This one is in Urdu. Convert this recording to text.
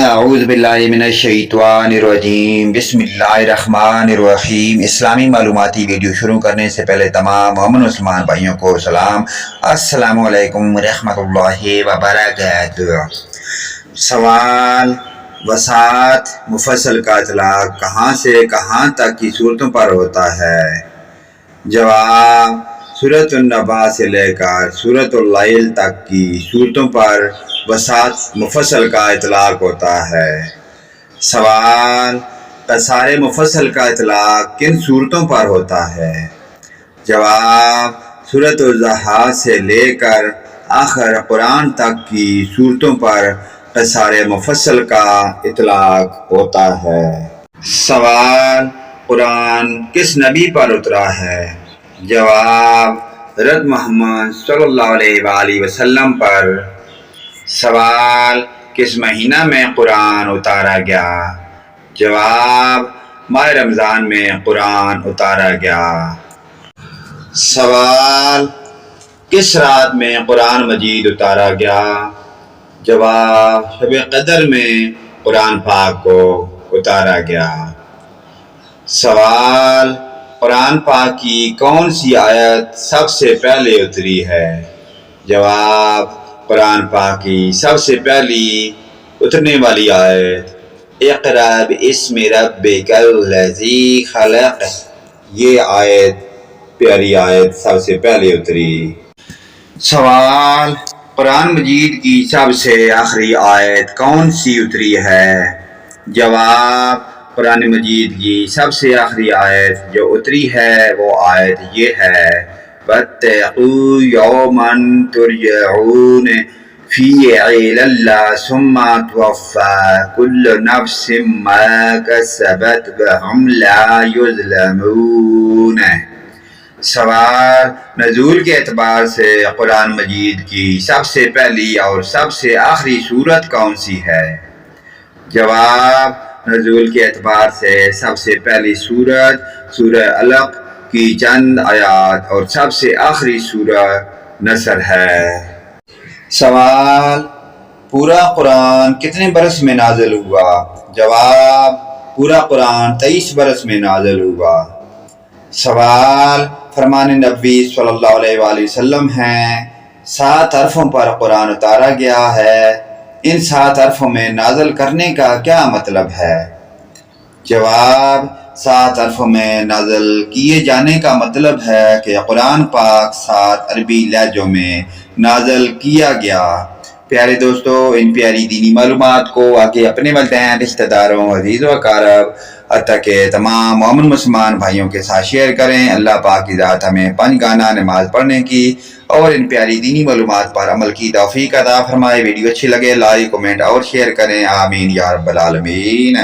اعوذ باللہ من الشیطان الرجیم بسم اللہ الرحمن الرحیم۔ اسلامی معلوماتی ویڈیو شروع کرنے سے پہلے تمام مومن مسلمان بھائیوں کو سلام، السلام علیکم ورحمۃ اللہ وبرکاتہ۔ سوال: وسعت مفصل کا اطلاق کہاں سے کہاں تک کی صورتوں پر ہوتا ہے؟ جواب: سورۃ النبا سے لے کر سورۃ اللیل تک کی صورتوں پر وسعت مفصل کا اطلاق ہوتا ہے۔ سوال: قصار مفصل کا اطلاق کن صورتوں پر ہوتا ہے؟ جواب: سورۃ الضحیٰ سے لے کر آخر قرآن تک کی صورتوں پر قصار مفصل کا اطلاق ہوتا ہے۔ سوال: قرآن کس نبی پر اترا ہے؟ جواب: حضرت محمد صلی اللہ علیہ وآلہ وسلم پر۔ سوال: کس مہینہ میں قرآن اتارا گیا؟ جواب: ماہ رمضان میں قرآن اتارا گیا۔ سوال: کس رات میں قرآن مجید اتارا گیا؟ جواب: شب قدر میں قرآن پاک کو اتارا گیا۔ سوال: قرآن پاک کی کون سی آیت سب سے پہلے اتری ہے؟ جواب: قرآن پاک کی سب سے پہلی اترنے والی آیت اقرأ باسم ربک الذی خلق، یہ آیت پیاری آیت سب سے پہلے اتری۔ سوال: قرآن مجید کی سب سے آخری آیت کون سی اتری ہے؟ جواب: قرآن مجید کی سب سے آخری آیت جو اتری ہے وہ آیت یہ ہے: وَاتَّقُوا يَوْمًا تُرْجَعُونَ فِيهِ إِلَى اللَّهِ ثُمَّ تُوَفَّى كُلُّ نَفْسٍ مَا كَسَبَتْ وَهُمْ لَا يُظْلَمُونَ۔ سوال: نزول کے اعتبار سے قرآن مجید کی سب سے پہلی اور سب سے آخری سورت کون سی ہے؟ جواب: نزول کے اعتبار سے سب سے پہلی سورت سورہ علق کی چند آیات اور سب سے آخری سورت نصر ہے۔ سوال: پورا قرآن کتنے برس میں نازل ہوا؟ جواب: پورا قرآن 23 برس میں نازل ہوا۔ سوال: فرمان نبی صلی اللہ علیہ وآلہ وسلم ہیں 7 حرفوں پر قرآن اتارا گیا ہے، ان 7 حرفوں میں نازل کرنے کا کیا مطلب ہے؟ جواب: 7 حرفوں میں نازل کیے جانے کا مطلب ہے کہ قرآن پاک 7 عربی لہجوں میں نازل کیا گیا۔ پیارے دوستو، ان پیاری دینی معلومات کو آگے اپنے والدین، رشتہ داروں، عزیز و اقارب، حتیٰ کہ تمام مومن مسلمان بھائیوں کے ساتھ شیئر کریں۔ اللہ پاک کی ذات ہمیں 5 گانا نماز پڑھنے کی اور ان پیاری دینی معلومات پر عمل کی توفیق عطا فرمائے۔ ویڈیو اچھی لگے لائک، کمنٹ اور شیئر کریں، آمین یا رب العالمین۔